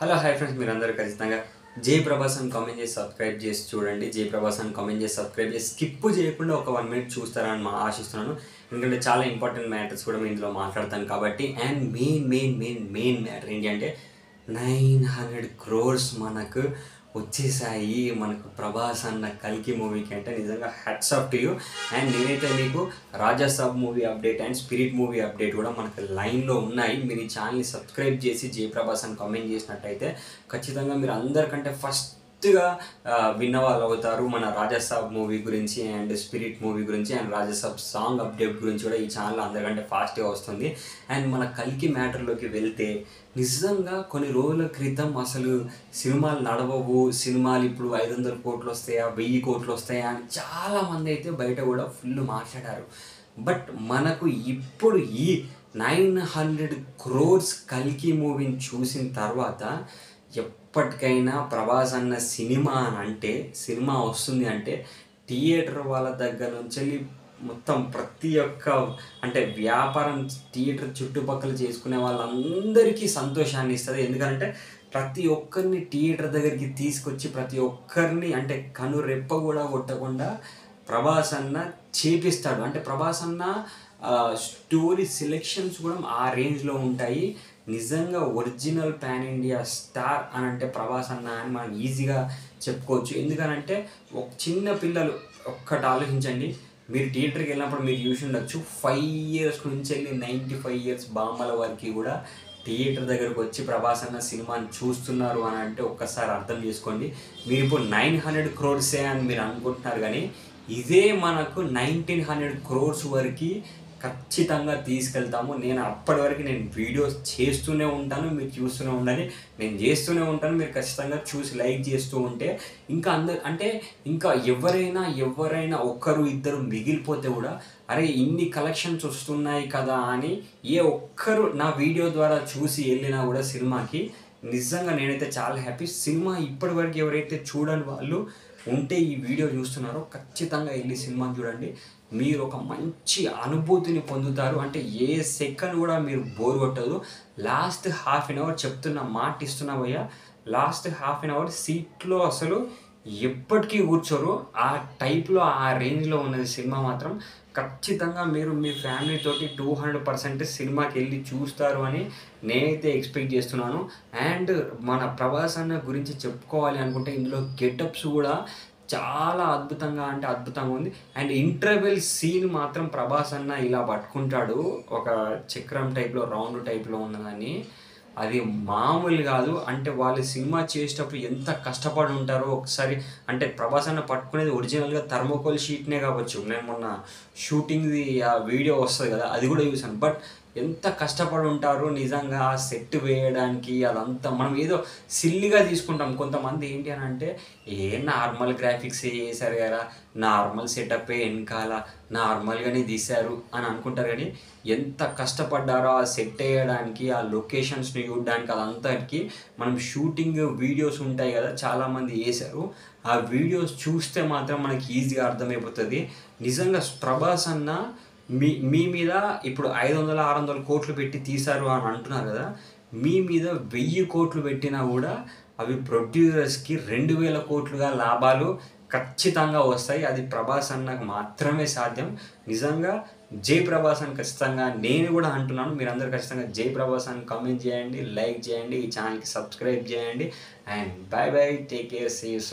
Hello hi friends, మీరందరూ ఖచ్చితంగా జై ప్రభాస్ అని కామెంట్ చేసి సబ్స్క్రైబ్ చేసి చూడండి. జై ప్రభాస్ అని కామెంట్ చేసి సబ్స్క్రైబ్ చేసి స్కిప్ చేయకుండా ఒక 1 మినిట్ చూస్తారని ఆశిస్తున్నాను. ఎందుకంటే చాలా ఇంపార్టెంట్ మ్యాటర్స్ కూడా మేము ఇందులో మాట్లాడతాను కాబట్టి. అండ్ మెయిన్ మ్యాటర్ ఏంటి అంటే 900 crores మనకు వచ్చేసాయి మనకు ప్రభాస్ అన్న కల్కి మూవీకి. అంటే నిజంగా hats off to you. And నేనైతే మీకు Raja Saab movie update and spirit movie update కూడా మనకు లైన్లో ఉన్నాయి. మీరు ఈ ఛానల్ని సబ్స్క్రైబ్ చేసి జై ప్రభాస్ అని కామెంట్ చేసినట్టయితే ఖచ్చితంగా మీరు అందరికంటే ఫస్ట్గా విన్నవాళ్ళు అవుతారు. మన రాజాసాబ్ మూవీ గురించి అండ్ స్పిరిట్ మూవీ గురించి అండ్ రాజాసాబ్ సాంగ్ అప్డేట్ గురించి కూడా ఈ ఛానల్ అందరికంటే ఫాస్ట్గా వస్తుంది. అండ్ మన కల్కి మ్యాటర్లోకి వెళ్తే నిజంగా కొన్ని రోజుల క్రితం అసలు సినిమాలు నడవవు, సినిమాలు ఇప్పుడు 500 కోట్లు వస్తాయా 1000 కోట్లు వస్తాయా అని చాలామంది అయితే బయట కూడా ఫుల్ మాట్లాడారు. బట్ మనకు ఇప్పుడు ఈ 900 crores కల్కి మూవీని చూసిన తర్వాత ఎప్పటికైనా ప్రభాస్ అన్న సినిమా వస్తుంది అంటే థియేటర్ వాళ్ళ దగ్గర నుంచి మొత్తం ప్రతి ఒక్క అంటే వ్యాపారం థియేటర్ చుట్టుపక్కల చేసుకునే వాళ్ళందరికీ సంతోషాన్ని ఇస్తుంది. ఎందుకంటే ప్రతి ఒక్కరిని థియేటర్ దగ్గరికి తీసుకొచ్చి ప్రతి ఒక్కరిని అంటే కనురెప్ప కూడా కొట్టకుండా ప్రభాస్ అన్న చేపిస్తాడు. అంటే ప్రభాస్ అన్న స్టోరీ సెలెక్షన్స్ కూడా ఆ రేంజ్లో ఉంటాయి. నిజంగా ఒరిజినల్ పాన్ ఇండియా స్టార్ అని అంటే ప్రభాస్ అన్న అని మనం ఈజీగా చెప్పుకోవచ్చు. ఎందుకనంటే ఒక చిన్న పిల్లలు ఒక్కటి ఆలోచించండి, మీరు థియేటర్కి వెళ్ళినప్పుడు మీరు చూసి ఉండొచ్చు 5 years నుంచి వెళ్ళి 95 years బామ్మల వరకు కూడా థియేటర్ దగ్గరకు వచ్చి ప్రభాస్ అన్న సినిమాని చూస్తున్నారు అని అంటే ఒక్కసారి అర్థం చేసుకోండి. మీరు ఇప్పుడు 900 crores అని మీరు అనుకుంటున్నారు, కానీ ఇదే మనకు 1900 crores వరకు ఖచ్చితంగా తీసుకెళ్తాము. నేను అప్పటి వరకు వీడియోస్ చేస్తూనే ఉంటాను, మీరు చూస్తూనే ఉండాలి. నేను చేస్తూనే ఉంటాను, మీరు ఖచ్చితంగా చూసి లైక్ చేస్తూ ఉంటే ఇంకా ఎవరైనా ఒక్కరు ఇద్దరు మిగిలిపోతే కూడా అరే ఇన్ని కలెక్షన్స్ వస్తున్నాయి కదా అని ఏ ఒక్కరు నా వీడియో ద్వారా చూసి వెళ్ళినా కూడా సినిమాకి నిజంగా నేనైతే చాలా హ్యాపీ. సినిమా ఇప్పటి వరకు ఎవరైతే చూడని వాళ్ళు ఉంటే ఈ వీడియో చూస్తున్నారో ఖచ్చితంగా వెళ్ళి సినిమా చూడండి. మీరు ఒక మంచి అనుభూతిని పొందుతారు. అంటే ఏ సెకండ్ కూడా మీరు బోర్ కొట్టదు. లాస్ట్ ½ an hour చెప్తున్న మాట ఇస్తున్నా భయ్యా, లాస్ట్ ½ an hour సీట్లో అసలు ఎప్పటికీ కూర్చోరు. ఆ టైప్లో ఆ రేంజ్లో ఉన్నది సినిమా. మాత్రం ఖచ్చితంగా మీరు మీ ఫ్యామిలీతోటి 200% సినిమాకి వెళ్ళి చూస్తారు అని నేనైతే ఎక్స్పెక్ట్ చేస్తున్నాను. అండ్ మన ప్రభాస్ అన్న గురించి చెప్పుకోవాలి అనుకుంటే ఇందులో గెటప్స్ కూడా చాలా అద్భుతంగా ఉంది. అండ్ ఇంటర్వెల్ సీన్ మాత్రం ప్రభాస్ అన్న ఇలా పట్టుకుంటాడు, ఒక చక్రం టైప్లో రౌండ్ టైప్లో ఉన్నదని, అది మామూలు కాదు. అంటే వాళ్ళు సినిమా చేసేటప్పుడు ఎంత కష్టపడి ఉంటారో ఒకసారి. అంటే ప్రభాస్ అన్న పట్టుకునేది ఒరిజినల్గా థర్మోకోల్ షీట్నే కావచ్చు. నేను మొన్న షూటింగ్ది ఆ వీడియో వస్తుంది కదా, అది కూడా చూసాను. బట్ ఎంత కష్టపడి ఉంటారో నిజంగా ఆ సెట్ వేయడానికి. అదంతా మనం ఏదో సిల్లిగా తీసుకుంటాం. కొంతమంది ఏంటి అని అంటే నార్మల్ గ్రాఫిక్స్ చేశారు కదా, నార్మల్ సెటప్ వెనకాల నార్మల్గానే తీశారు అని అనుకుంటారు. కానీ ఎంత కష్టపడ్డారో ఆ సెట్ వేయడానికి, ఆ లొకేషన్స్ని చూడడానికి, అదంతటికి మనం షూటింగ్ వీడియోస్ ఉంటాయి కదా చాలామంది వేశారు. ఆ వీడియోస్ చూస్తే మాత్రం మనకి ఈజీగా అర్థమైపోతుంది. నిజంగా ప్రభాస్ అన్న మీ మీద ఇప్పుడు 500-600 కోట్లు పెట్టి తీశారు అని అంటున్నారు కదా, మీ మీద 1000 కోట్లు పెట్టినా కూడా అవి ప్రొడ్యూసర్స్కి 2000 కోట్లుగా లాభాలు ఖచ్చితంగా వస్తాయి. అది ప్రభాస్ అన్నకు మాత్రమే సాధ్యం. నిజంగా జై ప్రభాస్ అని ఖచ్చితంగా నేను కూడా అంటున్నాను. మీరందరూ ఖచ్చితంగా జై ప్రభాస్ అని కామెంట్ చేయండి, లైక్ చేయండి, ఈ ఛానల్కి సబ్స్క్రైబ్ చేయండి. And bye take care, see you soon.